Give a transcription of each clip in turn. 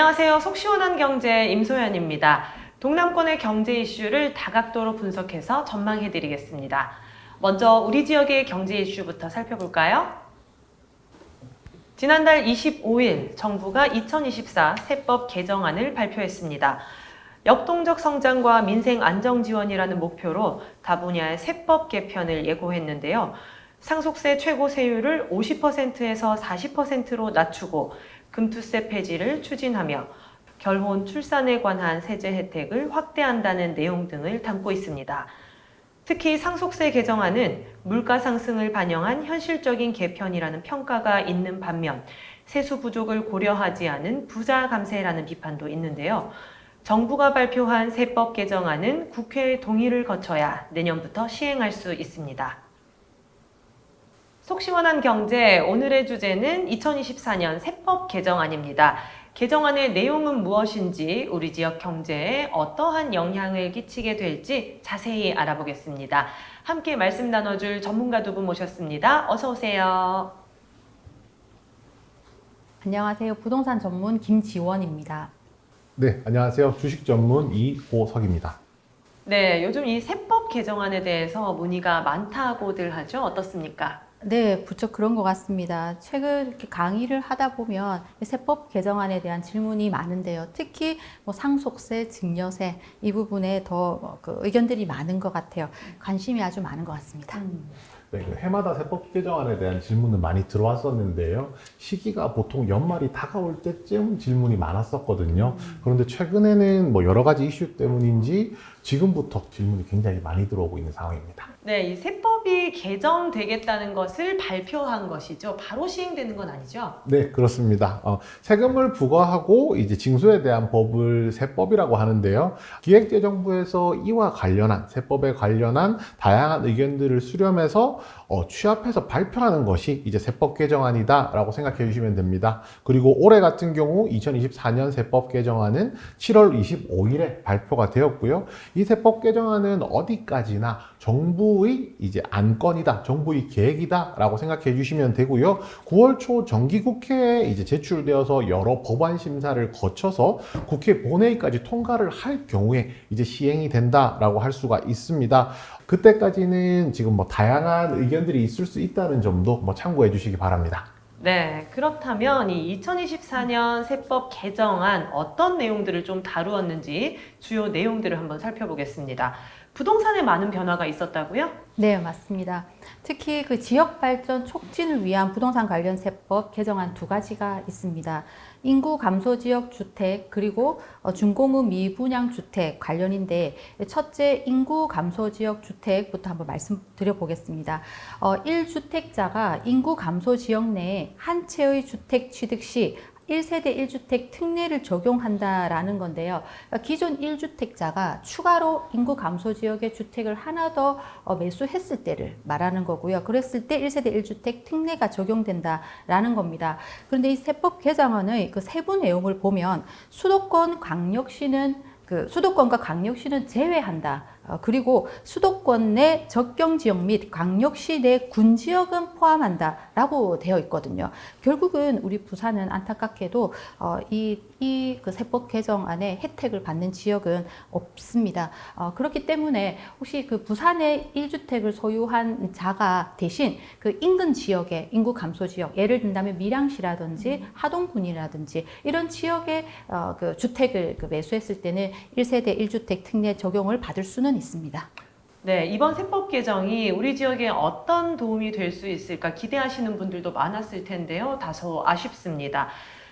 안녕하세요. 속 시원한 경제 임소연입니다. 동남권의 경제 이슈를 다각도로 분석해서 전망해드리겠습니다. 먼저 우리 지역의 경제 이슈부터 살펴볼까요? 지난달 25일 정부가 2024 세법 개정안을 발표했습니다. 역동적 성장과 민생 안정 지원이라는 목표로 다분야의 세법 개편을 예고했는데요. 상속세 최고 세율을 50%에서 40%로 낮추고 금투세 폐지를 추진하며 결혼, 출산에 관한 세제 혜택을 확대한다는 내용 등을 담고 있습니다. 특히 상속세 개정안은 물가 상승을 반영한 현실적인 개편이라는 평가가 있는 반면 세수 부족을 고려하지 않은 부자 감세라는 비판도 있는데요. 정부가 발표한 세법 개정안은 국회의 동의를 거쳐야 내년부터 시행할 수 있습니다. 속 시원한 경제, 오늘의 주제는 2024년 세법 개정안입니다. 개정안의 내용은 무엇인지, 우리 지역 경제에 어떠한 영향을 끼치게 될지 자세히 알아보겠습니다. 함께 말씀 나눠줄 전문가 두 분 모셨습니다. 어서 오세요. 안녕하세요. 부동산 전문 김지원입니다. 네, 안녕하세요. 주식 전문 이호석입니다. 네, 요즘 이 세법 개정안에 대해서 문의가 많다고들 하죠. 어떻습니까? 네, 부쩍 그런 것 같습니다. 최근 이렇게 강의를 하다 보면 세법 개정안에 대한 질문이 많은데요. 특히 상속세, 증여세 이 부분에 더 의견들이 많은 것 같아요. 관심이 아주 많은 것 같습니다. 네, 해마다 세법 개정안에 대한 질문은 많이 들어왔었는데요. 시기가 보통 연말이 다가올 때쯤 질문이 많았었거든요. 그런데 최근에는 여러 가지 이슈 때문인지 지금부터 질문이 굉장히 많이 들어오고 있는 상황입니다. 네, 이 세법이 개정되겠다는 것을 발표한 것이죠. 바로 시행되는 건 아니죠? 네, 그렇습니다. 세금을 부과하고 이제 징수에 대한 법을 세법이라고 하는데요. 기획재정부에서 이와 관련한 세법에 관련한 다양한 의견들을 수렴해서 취합해서 발표하는 것이 이제 세법 개정안이다라고 생각해 주시면 됩니다. 그리고 올해 같은 경우 2024년 세법 개정안은 7월 25일에 발표가 되었고요. 이 세법 개정안은 어디까지나 정부의 이제 안건이다, 정부의 계획이다라고 생각해 주시면 되고요. 9월 초 정기국회에 이제 제출되어서 여러 법안 심사를 거쳐서 국회 본회의까지 통과를 할 경우에 이제 시행이 된다라고 할 수가 있습니다. 그때까지는 지금 다양한 의견들이 있을 수 있다는 점도 참고해 주시기 바랍니다. 네, 그렇다면 이 2024년 세법 개정안 어떤 내용들을 좀 다루었는지 주요 내용들을 한번 살펴보겠습니다. 부동산에 많은 변화가 있었다고요? 네, 맞습니다. 특히 지역 발전 촉진을 위한 부동산 관련 세법 개정안 두 가지가 있습니다. 인구 감소 지역 주택 그리고 준공업 미분양 주택 관련인데, 첫째 인구 감소 지역 주택부터 한번 말씀드려 보겠습니다. 1주택자가 인구 감소 지역 내에 한 채의 주택 취득 시 1세대 1주택 특례를 적용한다라는 건데요. 기존 1주택자가 추가로 인구 감소 지역의 주택을 하나 더 매수했을 때를 말하는 거고요. 그랬을 때 1세대 1주택 특례가 적용된다라는 겁니다. 그런데 이 세법 개정안의 그 세부 내용을 보면 수도권 광역시는 수도권과 광역시는 제외한다. 그리고 수도권 내 적경지역 및 광역시 내 군지역은 포함한다라고 되어 있거든요. 결국은 우리 부산은 안타깝게도 그 세법 개정안에 혜택을 받는 지역은 없습니다. 그렇기 때문에 혹시 부산에 1주택을 소유한 자가 대신 인근 지역의 인구 감소 지역, 예를 든다면 밀양시라든지 하동군이라든지 이런 지역에 주택을 매수했을 때는 1세대 1주택 특례 적용을 받을 수는 있습니다. 네, 이번 세법 개정이 우리 지역에 어떤 도움이 될 수 있을까 기대하시는 분들도 많았을 텐데요. 다소 아쉽습니다.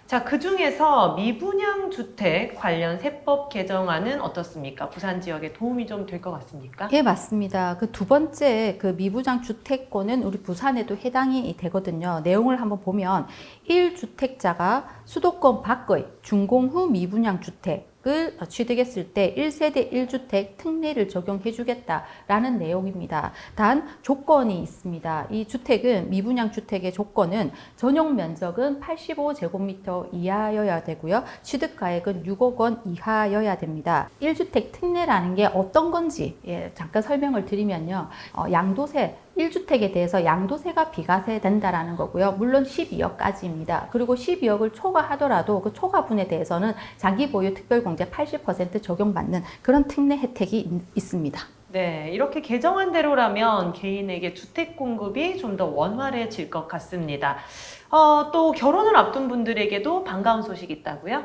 자, 그 중에서 미분양 주택 관련 세법 개정안은 어떻습니까? 부산 지역에 도움이 좀 될 것 같습니까? 예, 맞습니다. 두 번째 미분양 주택권은 우리 부산에도 해당이 되거든요. 내용을 한번 보면 1주택자가 수도권 밖의 준공 후 미분양 주택 을 취득했을 때 1세대 1주택 특례를 적용해 주겠다라는 내용입니다. 단 조건이 있습니다. 이 주택은 미분양 주택의 조건은 전용 면적은 85제곱미터 이하여야 되고요. 취득가액은 6억 원 이하여야 됩니다. 1주택 특례라는 게 어떤 건지 잠깐 설명을 드리면요. 양도세 1주택에 대해서 양도세가 비과세 된다라는 거고요. 물론 12억까지입니다. 그리고 12억을 초과하더라도 그 초과분에 대해서는 장기 보유 특별공제 80% 적용받는 그런 특례 혜택이 있습니다. 네, 이렇게 개정한 대로라면 개인에게 주택 공급이 좀 더 원활해질 것 같습니다. 또 결혼을 앞둔 분들에게도 반가운 소식이 있다고요?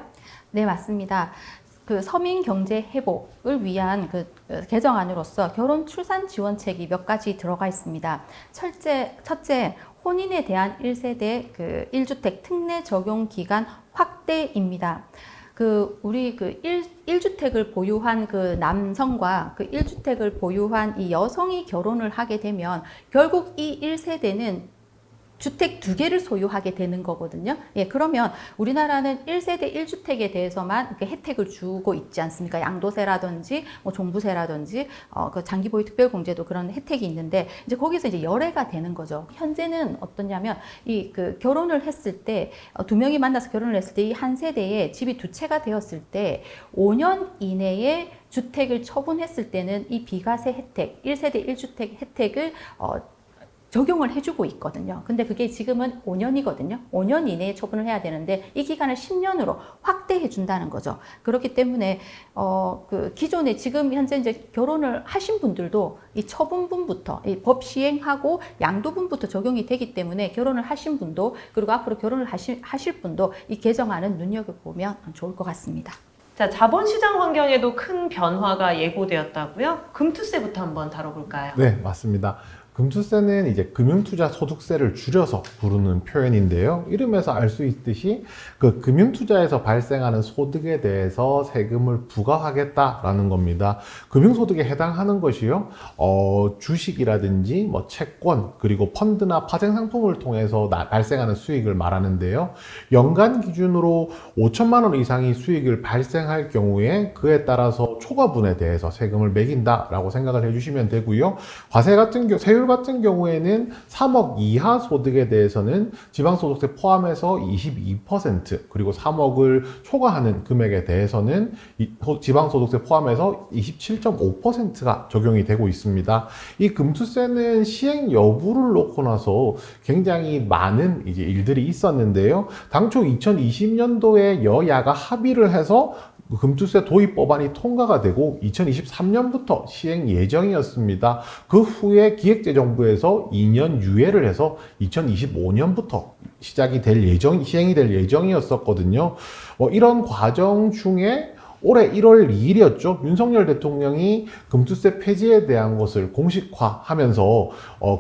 네, 맞습니다. 그 서민 경제 회복을 위한 그 개정안으로서 결혼 출산 지원책이 몇 가지 들어가 있습니다. 첫째, 혼인에 대한 1세대 그 1주택 특례 적용 기간 확대입니다. 우리 1주택을 보유한 그 남성과 그 1주택을 보유한 이 여성이 결혼을 하게 되면 결국 이 1세대는 주택 2개를 소유하게 되는 거거든요. 예, 그러면 우리나라는 1세대 1주택에 대해서만 이렇게 혜택을 주고 있지 않습니까? 양도세라든지, 종부세라든지, 그 장기보유 특별공제도 그런 혜택이 있는데, 이제 거기서 이제 열애가 되는 거죠. 현재는 어떠냐면, 결혼을 했을 때, 2명이 만나서 결혼을 했을 때, 이 한 세대에 집이 2채가 되었을 때, 5년 이내에 주택을 처분했을 때는 이 비과세 혜택, 1세대 1주택 혜택을, 적용을 해주고 있거든요. 근데 그게 지금은 5년이거든요. 5년 이내에 처분을 해야 되는데 이 기간을 10년으로 확대해 준다는 거죠. 그렇기 때문에 기존에 지금 현재 이제 결혼을 하신 분들도 이 처분분부터 이 법 시행하고 양도분부터 적용이 되기 때문에 결혼을 하신 분도 그리고 앞으로 결혼을 하실 분도 이 개정안은 눈여겨보면 좋을 것 같습니다. 자, 자본시장 환경에도 큰 변화가 예고되었다고요? 금투세부터 한번 다뤄볼까요? 네, 맞습니다. 금투세는 이제 금융투자 소득세를 줄여서 부르는 표현인데요. 이름에서 알 수 있듯이 그 금융투자에서 발생하는 소득에 대해서 세금을 부과하겠다라는 겁니다. 금융소득에 해당하는 것이요. 주식이라든지 뭐 채권 그리고 펀드나 파생상품을 통해서 발생하는 수익을 말하는데요. 연간 기준으로 5천만 원 이상의 수익을 발생할 경우에 그에 따라서 초과분에 대해서 세금을 매긴다라고 생각을 해주시면 되고요. 과세 같은 경우 세율 같은 경우에는 3억 이하 소득에 대해서는 지방소득세 포함해서 22% 그리고 3억을 초과하는 금액에 대해서는 지방소득세 포함해서 27.5%가 적용이 되고 있습니다. 이 금투세는 시행 여부를 놓고 나서 굉장히 많은 이제 일들이 있었는데요. 당초 2020년도에 여야가 합의를 해서 금투세 도입 법안이 통과가 되고 2023년부터 시행 예정이었습니다. 그 후에 기획재정부에서 2년 유예를 해서 2025년부터 시행이 될 예정이었었거든요. 이런 과정 중에 올해 1월 2일이었죠. 윤석열 대통령이 금투세 폐지에 대한 것을 공식화하면서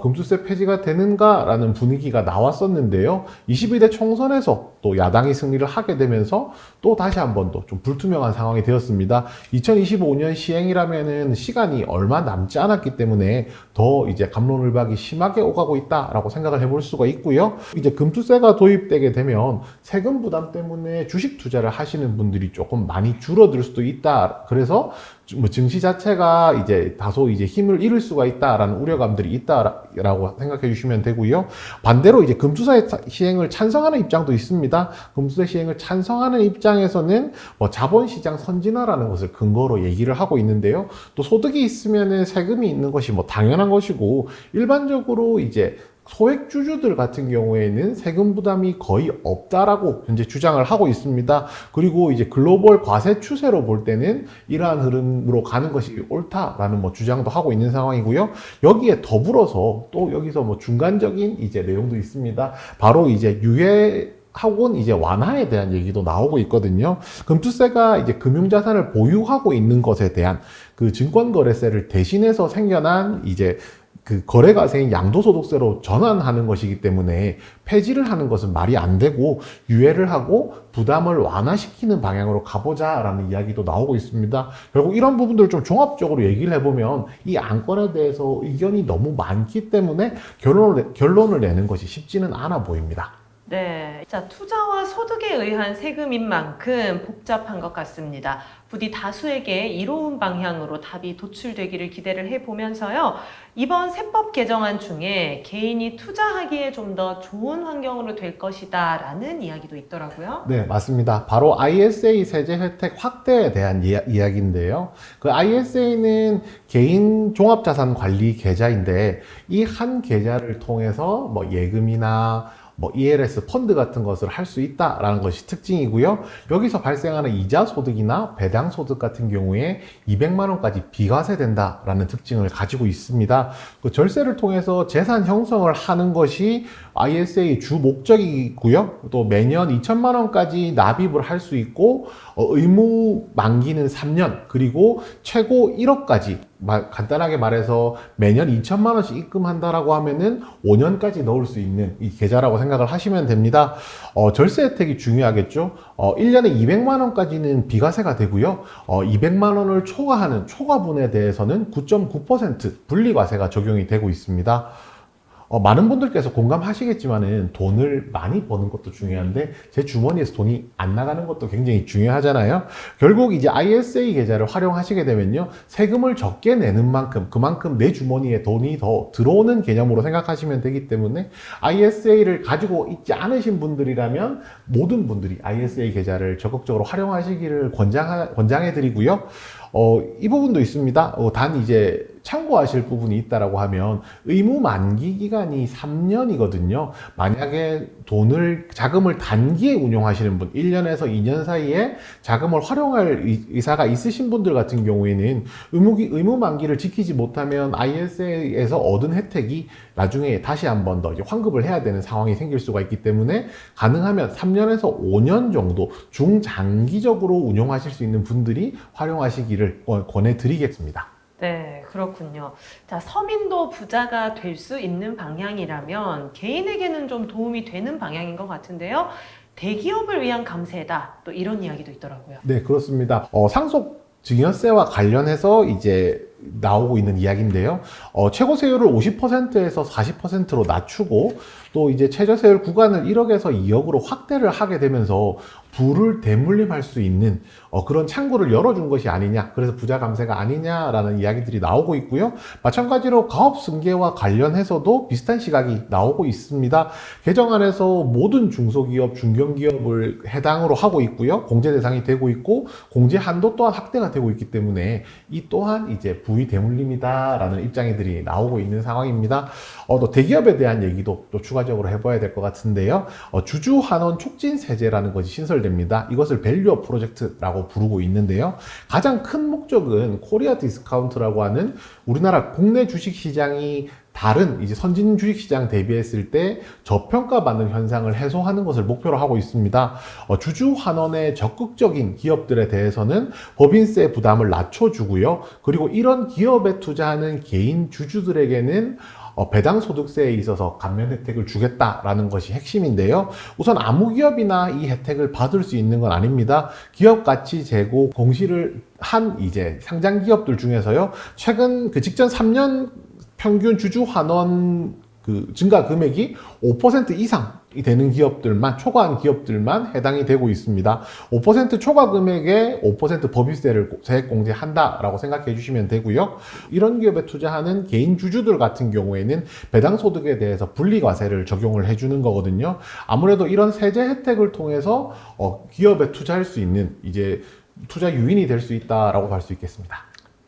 금투세 폐지가 되는가라는 분위기가 나왔었는데요. 22대 총선에서 또 야당이 승리를 하게 되면서 또 다시 한 번 더 좀 불투명한 상황이 되었습니다. 2025년 시행이라면은 시간이 얼마 남지 않았기 때문에 더 이제 갑론을박이 심하게 오가고 있다라고 생각을 해볼 수가 있고요. 이제 금투세가 도입되게 되면 세금 부담 때문에 주식 투자를 하시는 분들이 조금 많이 줄어들 수도 있다. 그래서 뭐 증시 자체가 이제 다소 이제 힘을 잃을 수가 있다라는 우려감들이 있다라고 생각해 주시면 되고요. 반대로 이제 금투세 시행을 찬성하는 입장도 있습니다. 금투세 시행을 찬성하는 입장에서는 뭐 자본시장 선진화라는 것을 근거로 얘기를 하고 있는데요. 또 소득이 있으면은 세금이 있는 것이 뭐 당연한 것이고 일반적으로 이제 소액주주들 같은 경우에는 세금 부담이 거의 없다라고 현재 주장을 하고 있습니다. 그리고 이제 글로벌 과세 추세로 볼 때는 이러한 흐름으로 가는 것이 옳다라는 뭐 주장도 하고 있는 상황이고요. 여기에 더불어서 또 여기서 뭐 중간적인 이제 내용도 있습니다. 바로 이제 하고는 이제 완화에 대한 얘기도 나오고 있거든요. 금투세가 이제 금융자산을 보유하고 있는 것에 대한 그 증권거래세를 대신해서 생겨난 이제 그 거래가세인 양도소득세로 전환하는 것이기 때문에 폐지를 하는 것은 말이 안 되고 유예를 하고 부담을 완화시키는 방향으로 가보자라는 이야기도 나오고 있습니다. 결국 이런 부분들을 좀 종합적으로 얘기를 해보면 이 안건에 대해서 의견이 너무 많기 때문에 결론을 내는 것이 쉽지는 않아 보입니다. 네. 자, 투자와 소득에 의한 세금인 만큼 복잡한 것 같습니다. 부디 다수에게 이로운 방향으로 답이 도출되기를 기대를 해보면서요. 이번 세법 개정안 중에 개인이 투자하기에 좀 더 좋은 환경으로 될 것이다 라는 이야기도 있더라고요. 네, 맞습니다. 바로 ISA 세제 혜택 확대에 대한 이야기인데요. 그 ISA는 개인 종합자산 관리 계좌인데 이 한 계좌를 통해서 뭐 예금이나 뭐 ELS 펀드 같은 것을 할 수 있다라는 것이 특징이고요. 여기서 발생하는 이자 소득이나 배당 소득 같은 경우에 200만 원까지 비과세된다라는 특징을 가지고 있습니다. 그 절세를 통해서 재산 형성을 하는 것이 ISA 주 목적이고요. 또 매년 2천만 원까지 납입을 할 수 있고 의무 만기는 3년 그리고 최고 1억까지 간단하게 말해서 매년 2천만 원씩 입금한다라고 하면은 5년까지 넣을 수 있는 이 계좌라고 생각을 하시면 됩니다. 절세 혜택이 중요하겠죠. 1년에 200만 원까지는 비과세가 되고요. 200만 원을 초과하는 초과분에 대해서는 9.9% 분리과세가 적용이 되고 있습니다. 많은 분들께서 공감하시겠지만은 돈을 많이 버는 것도 중요한데 제 주머니에서 돈이 안 나가는 것도 굉장히 중요하잖아요. 결국 이제 ISA 계좌를 활용하시게 되면요. 세금을 적게 내는 만큼 그만큼 내 주머니에 돈이 더 들어오는 개념으로 생각하시면 되기 때문에 ISA를 가지고 있지 않으신 분들이라면 모든 분들이 ISA 계좌를 적극적으로 활용하시기를 권장해 드리고요. 이 부분도 있습니다. 단 이제 참고하실 부분이 있다라고 하면 의무 만기 기간이 3년이거든요. 만약에 자금을 단기에 운용하시는 분, 1년에서 2년 사이에 자금을 활용할 의사가 있으신 분들 같은 경우에는 의무 만기를 지키지 못하면 ISA에서 얻은 혜택이 나중에 다시 한 번 더 환급을 해야 되는 상황이 생길 수가 있기 때문에 가능하면 3년에서 5년 정도 중장기적으로 운용하실 수 있는 분들이 활용하시기를 권해드리겠습니다. 네, 그렇군요. 자, 서민도 부자가 될 수 있는 방향이라면 개인에게는 좀 도움이 되는 방향인 것 같은데요. 대기업을 위한 감세다. 또 이런 이야기도 있더라고요. 네, 그렇습니다. 상속 증여세와 관련해서 이제 나오고 있는 이야기인데요. 최고 세율을 50%에서 40%로 낮추고 또 이제 최저세율 구간을 1억에서 2억으로 확대를 하게 되면서 부를 대물림할 수 있는 그런 창구를 열어준 것이 아니냐, 그래서 부자 감세가 아니냐라는 이야기들이 나오고 있고요. 마찬가지로 가업 승계와 관련해서도 비슷한 시각이 나오고 있습니다. 개정안에서 모든 중소기업, 중견기업을 해당으로 하고 있고요. 공제 대상이 되고 있고 공제 한도 또한 확대가 되고 있기 때문에 이 또한 이제 부의 대물림이다라는 입장들이 나오고 있는 상황입니다. 또 대기업에 대한 얘기도 또 추가적으로 해봐야 될 것 같은데요. 주주환원 촉진 세제라는 것이 신설됩니다. 이것을 밸류업 프로젝트라고 부르고 있는데요. 가장 큰 목적은 코리아 디스카운트라고 하는 우리나라 국내 주식시장이 다른 이제 선진 주식시장 대비했을 때 저평가받는 현상을 해소하는 것을 목표로 하고 있습니다. 주주 환원에 적극적인 기업들에 대해서는 법인세 부담을 낮춰주고요. 그리고 이런 기업에 투자하는 개인 주주들에게는 배당 소득세에 있어서 감면 혜택을 주겠다라는 것이 핵심인데요. 우선 아무 기업이나 이 혜택을 받을 수 있는 건 아닙니다. 기업 가치 제고 공시를 한 이제 상장 기업들 중에서요. 최근 그 직전 3년 평균 주주 환원 그 증가 금액이 5% 이상이 되는 기업들만, 초과한 기업들만 해당이 되고 있습니다. 5% 초과 금액에 5% 법인세를 세액 공제한다라고 생각해 주시면 되고요. 이런 기업에 투자하는 개인 주주들 같은 경우에는 배당 소득에 대해서 분리과세를 적용을 해주는 거거든요. 아무래도 이런 세제 혜택을 통해서 기업에 투자할 수 있는 이제 투자 유인이 될 수 있다라고 볼 수 있겠습니다.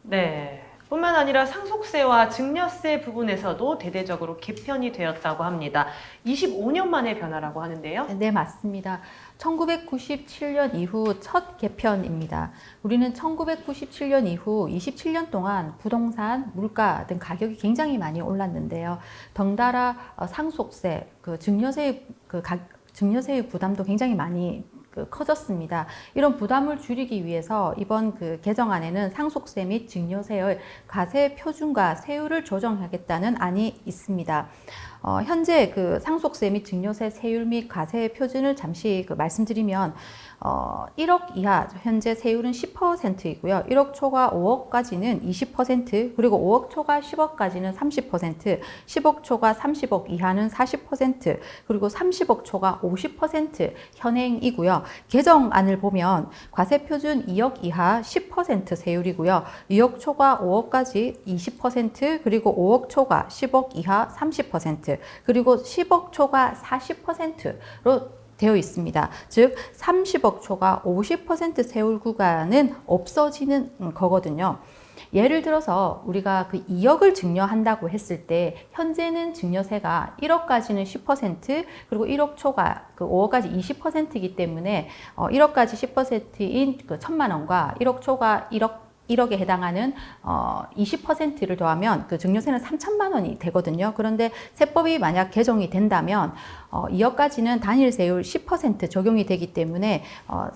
네. 뿐만 아니라 상속세와 증여세 부분에서도 대대적으로 개편이 되었다고 합니다. 25년 만의 변화라고 하는데요. 네, 맞습니다. 1997년 이후 첫 개편입니다. 우리는 1997년 이후 27년 동안 부동산, 물가 등 가격이 굉장히 많이 올랐는데요. 덩달아 상속세, 증여세의 부담도 굉장히 많이 커졌습니다. 이런 부담을 줄이기 위해서 이번 개정안에는 상속세 및 증여세의 과세 표준과 세율을 조정하겠다는 안이 있습니다. 현재 그 상속세 및 증여세 세율 및 과세 표준을 잠시 말씀드리면 1억 이하 현재 세율은 10%이고요. 1억 초과 5억까지는 20%, 그리고 5억 초과 10억까지는 30%, 10억 초과 30억 이하는 40%, 그리고 30억 초과 50% 현행이고요. 개정안을 보면 과세 표준 2억 이하 10% 세율이고요. 2억 초과 5억까지 20%, 그리고 5억 초과 10억 이하 30%, 그리고 10억 초과 40%로 되어 있습니다. 즉 30억 초과 50% 세율 구간은 없어지는 거거든요. 예를 들어서 우리가 그 2억을 증여한다고 했을 때 현재는 증여세가 1억까지는 10%, 그리고 1억 초과 그 5억까지 20%이기 때문에 1억까지 10%인 그 1,000만 원과 1억 초과 1억에 해당하는 20%를 더하면 그 증여세는 3천만 원이 되거든요. 그런데 세법이 만약 개정이 된다면 2억까지는 단일세율 10% 적용이 되기 때문에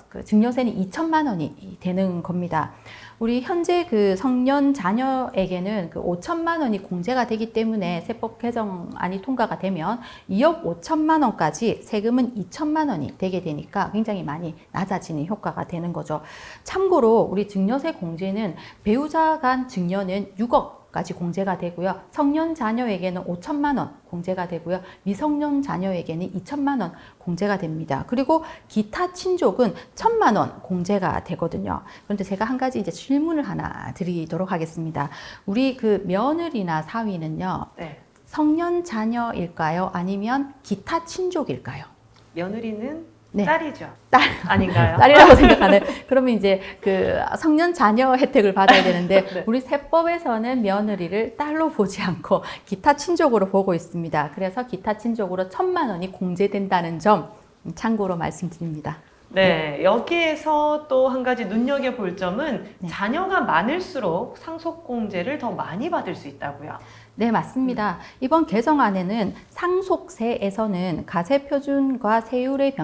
그 증여세는 2천만 원이 되는 겁니다. 우리 현재 그 성년 자녀에게는 그 5천만 원이 공제가 되기 때문에 세법 개정안이 통과가 되면 2억 5천만 원까지 세금은 2천만 원이 되게 되니까 굉장히 많이 낮아지는 효과가 되는 거죠. 참고로 우리 증여세 공제는 배우자 간 증여는 6억 까지 공제가 되고요. 성년 자녀에게는 5천만 원 공제가 되고요. 미성년 자녀에게는 2천만 원 공제가 됩니다. 그리고 기타 친족은 1,000만 원 공제가 되거든요. 그런데 제가 한 가지 이제 질문을 하나 드리도록 하겠습니다. 우리 그 며느리나 사위는요. 네. 성년 자녀일까요? 아니면 기타 친족일까요? 며느리는 네. 딸이죠. 딸. 아닌가요? 딸이라고 생각하는. 그러면 이제 그 성년 자녀 혜택을 받아야 되는데 네. 우리 세법에서는 며느리를 딸로 보지 않고 기타 친족으로 보고 있습니다. 그래서 기타 친족으로 1,000만 원이 공제된다는 점 참고로 말씀드립니다. 네, 여기에서 또 한 가지 눈여겨볼 점은 네. 자녀가 많을수록 상속공제를 더 많이 받을 수 있다고요. 네, 맞습니다. 이번 개정안에는 상속세에서는 가세표준과 세율의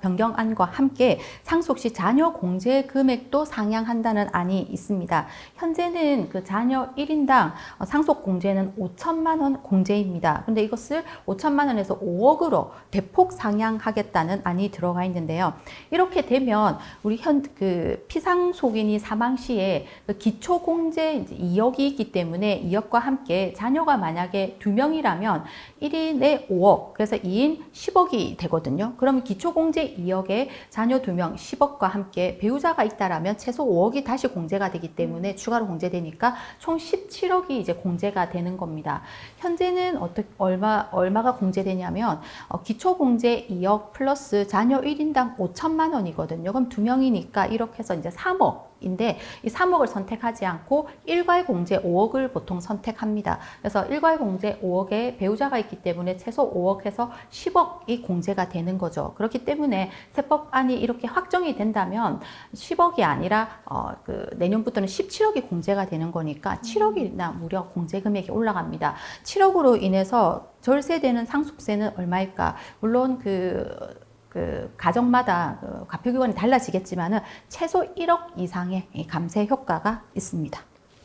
변경안과 함께 상속 시 자녀 공제 금액도 상향한다는 안이 있습니다. 현재는 그 자녀 1인당 상속 공제는 5천만 원 공제입니다. 그런데 이것을 5천만 원에서 5억으로 대폭 상향하겠다는 안이 들어가 있는데요. 이렇게 되면 우리 그 피상속인이 사망 시에 그 기초공제 2억이 있기 때문에 2억과 함께 자녀가 만약에 2명이라면 1인에 5억, 그래서 2인 10억이 되거든요. 그러면 기초공제 2억에 자녀 2명 10억과 함께 배우자가 있다라면 최소 5억이 다시 공제가 되기 때문에 추가로 공제되니까 총 17억이 이제 공제가 되는 겁니다. 현재는 얼마가 공제되냐면 기초공제 2억 플러스 자녀 1인당 5천만 원이거든요. 그럼 2명이니까 이렇게 해서 이제 3억인데 이 3억을 선택하지 않고 일괄 공제 5억을 보통 선택합니다. 그래서 일괄 공제 5억에 배우자가 있기 때문에 최소 5억 해서 10억이 공제가 되는 거죠. 그렇기 때문에 세법안이 이렇게 확정이 된다면 10억이 아니라 그 내년부터는 17억이 공제가 되는 거니까 7억이나 무려 공제 금액이 올라갑니다. 7억으로 인해서 절세되는 상속세는 얼마일까? 물론 그 가정마다 그 과표기관이 달라지겠지만은 최소 1억 이상의 감세 효과가 있습니다.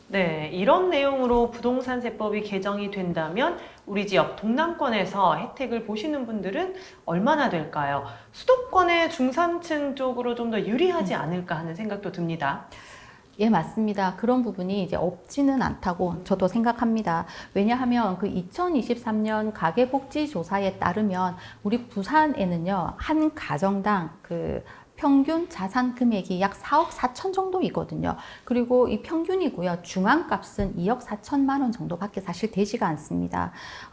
네, 이런 내용으로 부동산세법이 개정이 된다면 우리 지역 동남권에서 혜택을 보시는 분들은 얼마나 될까요? 수도권의 중산층 쪽으로 좀 더 유리하지 않을까 하는 생각도 듭니다. 예, 맞습니다. 그런 부분이 이제 없지는 않다고 저도 생각합니다. 왜냐하면 그 2023년 가계복지조사에 따르면 우리 부산에는요, 한 가정당 그 평균 자산 금액이 약 4억 4천 정도이거든요. 그리고 이 평균이고요. 중앙값은 2억 4천만 원 정도밖에 사실 되지가 않습니다.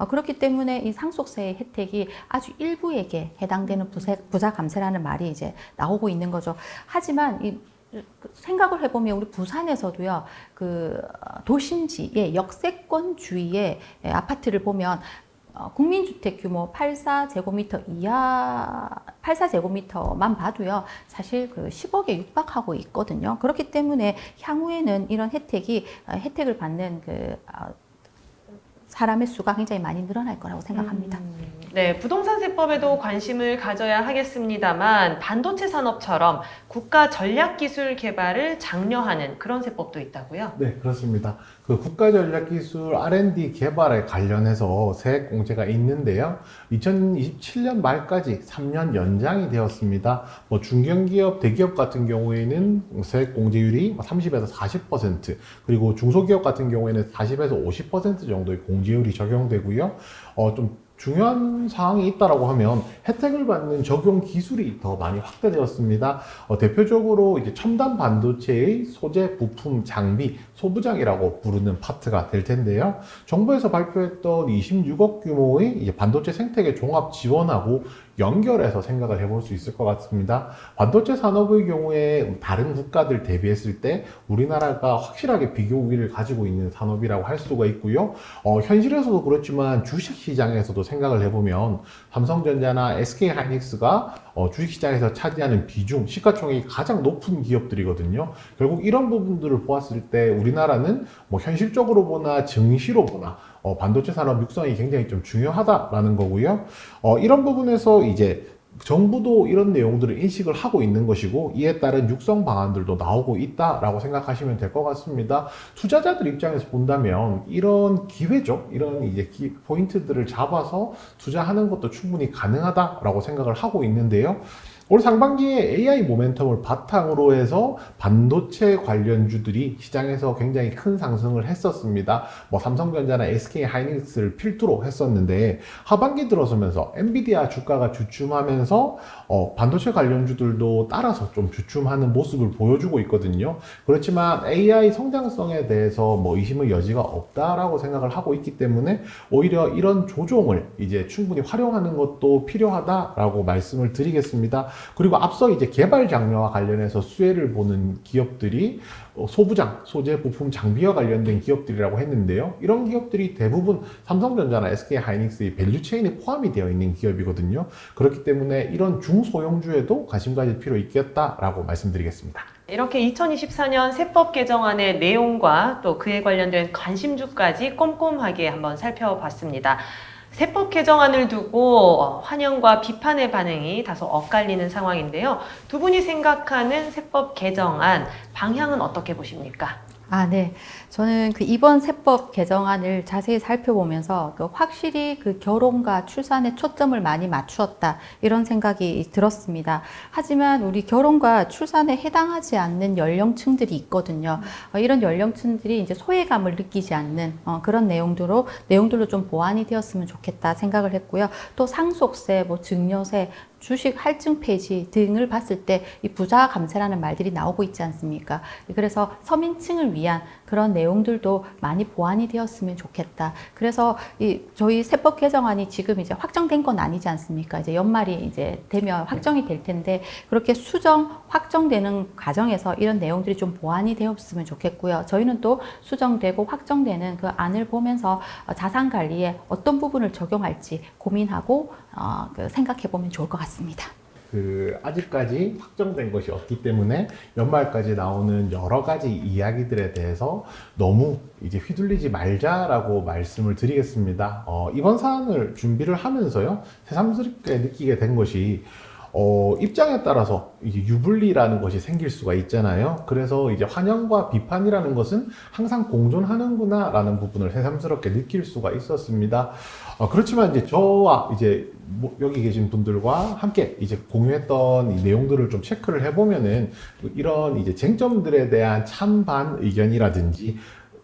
그렇기 때문에 이 상속세의 혜택이 아주 일부에게 해당되는 부자 감세라는 말이 이제 나오고 있는 거죠. 하지만 이 생각을 해보면 우리 부산에서도요, 그 도심지의 역세권 주위의 아파트를 보면 국민주택 규모 84제곱미터 이하, 84제곱미터만 봐도요, 사실 그 10억에 육박하고 있거든요. 그렇기 때문에 향후에는 이런 혜택을 받는 그 사람의 수가 굉장히 많이 늘어날 거라고 생각합니다. 네, 부동산 세법에도 관심을 가져야 하겠습니다만 반도체 산업처럼 국가 전략 기술 개발을 장려하는 그런 세법도 있다고요? 네, 그렇습니다. 그 국가전략기술 R&D 개발에 관련해서 세액 공제가 있는데요. 2027년 말까지 3년 연장이 되었습니다. 뭐 중견기업, 대기업 같은 경우에는 세액 공제율이 30에서 40%, 그리고 중소기업 같은 경우에는 40에서 50% 정도의 공제율이 적용되고요. 좀 중요한 사항이 있다라고 하면 혜택을 받는 적용 기술이 더 많이 확대되었습니다. 대표적으로 이제 첨단 반도체의 소재, 부품, 장비, 소부장이라고 부르는 파트가 될 텐데요. 정부에서 발표했던 26억 규모의 이제 반도체 생태계 종합 지원하고 연결해서 생각을 해볼 수 있을 것 같습니다. 반도체 산업의 경우에 다른 국가들 대비했을 때 우리나라가 확실하게 비교 우위를 가지고 있는 산업이라고 할 수가 있고요. 현실에서도 그렇지만 주식시장에서도 생각을 해보면 삼성전자나 SK하이닉스가 주식시장에서 차지하는 비중, 시가총액이 가장 높은 기업들이거든요. 결국 이런 부분들을 보았을 때 우리나라는 뭐 현실적으로 보나 증시로 보나 반도체 산업 육성이 굉장히 좀 중요하다라는 거고요. 이런 부분에서 이제 정부도 이런 내용들을 인식을 하고 있는 것이고 이에 따른 육성 방안들도 나오고 있다라고 생각하시면 될 것 같습니다. 투자자들 입장에서 본다면 이런 기회죠. 이런 이제 포인트들을 잡아서 투자하는 것도 충분히 가능하다라고 생각을 하고 있는데요. 올 상반기에 AI 모멘텀을 바탕으로 해서 반도체 관련주들이 시장에서 굉장히 큰 상승을 했었습니다. 뭐 삼성전자나 SK하이닉스를 필두로 했었는데 하반기 들어서면서 엔비디아 주가가 주춤하면서 반도체 관련주들도 따라서 좀 주춤하는 모습을 보여주고 있거든요. 그렇지만 AI 성장성에 대해서 뭐 의심의 여지가 없다라고 생각을 하고 있기 때문에 오히려 이런 조종을 이제 충분히 활용하는 것도 필요하다라고 말씀을 드리겠습니다. 그리고 앞서 이제 개발 장려와 관련해서 수혜를 보는 기업들이 소부장, 소재, 부품, 장비와 관련된 기업들이라고 했는데요. 이런 기업들이 대부분 삼성전자나 SK하이닉스의 밸류체인에 포함이 되어 있는 기업이거든요. 그렇기 때문에 이런 중소형주에도 관심 가질 필요 있겠다라고 말씀드리겠습니다. 이렇게 2024년 세법 개정안의 내용과 또 그에 관련된 관심주까지 꼼꼼하게 한번 살펴봤습니다. 세법 개정안을 두고 환영과 비판의 반응이 다소 엇갈리는 상황인데요. 두 분이 생각하는 세법 개정안 방향은 어떻게 보십니까? 네. 저는 이번 세법 개정안을 자세히 살펴보면서 확실히 결혼과 출산에 초점을 많이 맞추었다. 이런 생각이 들었습니다. 하지만 우리 결혼과 출산에 해당하지 않는 연령층들이 있거든요. 이런 연령층들이 이제 소외감을 느끼지 않는 그런 내용들로 좀 보완이 되었으면 좋겠다 생각을 했고요. 또 상속세, 뭐 증여세, 주식 할증 폐지 등을 봤을 때 이 부자 감세라는 말들이 나오고 있지 않습니까? 그래서 서민층을 위한 그런 내용들도 많이 보완이 되었으면 좋겠다. 그래서 저희 세법 개정안이 지금 이제 확정된 건 아니지 않습니까? 이제 연말이 이제 되면 확정이 될 텐데 그렇게 확정되는 과정에서 이런 내용들이 좀 보완이 되었으면 좋겠고요. 저희는 또 수정되고 확정되는 그 안을 보면서 자산 관리에 어떤 부분을 적용할지 고민하고 생각해 보면 좋을 것 같습니다. 아직까지 확정된 것이 없기 때문에 연말까지 나오는 여러 가지 이야기들에 대해서 너무 이제 휘둘리지 말자라고 말씀을 드리겠습니다. 이번 사안을 준비를 하면서요, 새삼스럽게 느끼게 된 것이 입장에 따라서 이제 유불리라는 것이 생길 수가 있잖아요. 그래서 이제 환영과 비판이라는 것은 항상 공존하는구나 라는 부분을 새삼스럽게 느낄 수가 있었습니다. 그렇지만 이제 저와 이제 여기 계신 분들과 함께 이제 공유했던 이 내용들을 좀 체크를 해보면은 이런 이제 쟁점들에 대한 찬반 의견이라든지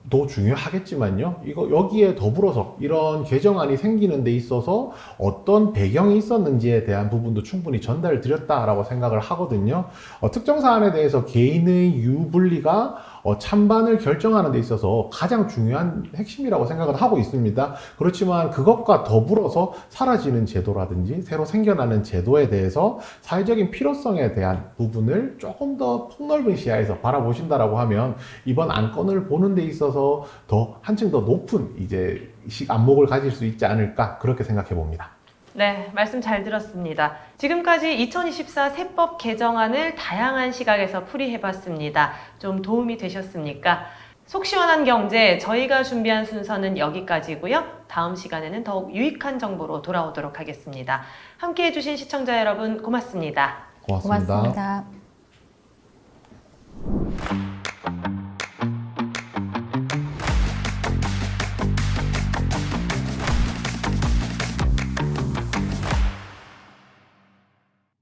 도 중요하겠지만요. 여기에 더불어서 이런 개정안이 생기는 데 있어서 어떤 배경이 있었는지에 대한 부분도 충분히 전달을 드렸다라고 생각을 하거든요. 특정 사안에 대해서 개인의 유불리가 찬반을 결정하는 데 있어서 가장 중요한 핵심이라고 생각을 하고 있습니다. 그렇지만 그것과 더불어서 사라지는 제도라든지 새로 생겨나는 제도에 대해서 사회적인 필요성에 대한 부분을 조금 더 폭넓은 시야에서 바라보신다라고 하면 이번 안건을 보는 데 있어서 더 한층 더 높은 이제 안목을 가질 수 있지 않을까 그렇게 생각해 봅니다. 네, 말씀 잘 들었습니다. 지금까지 2024 세법 개정안을 다양한 시각에서 풀이해봤습니다. 좀 도움이 되셨습니까? 속 시원한 경제, 저희가 준비한 순서는 여기까지고요. 다음 시간에는 더욱 유익한 정보로 돌아오도록 하겠습니다. 함께해 주신 시청자 여러분 고맙습니다. 고맙습니다. 고맙습니다.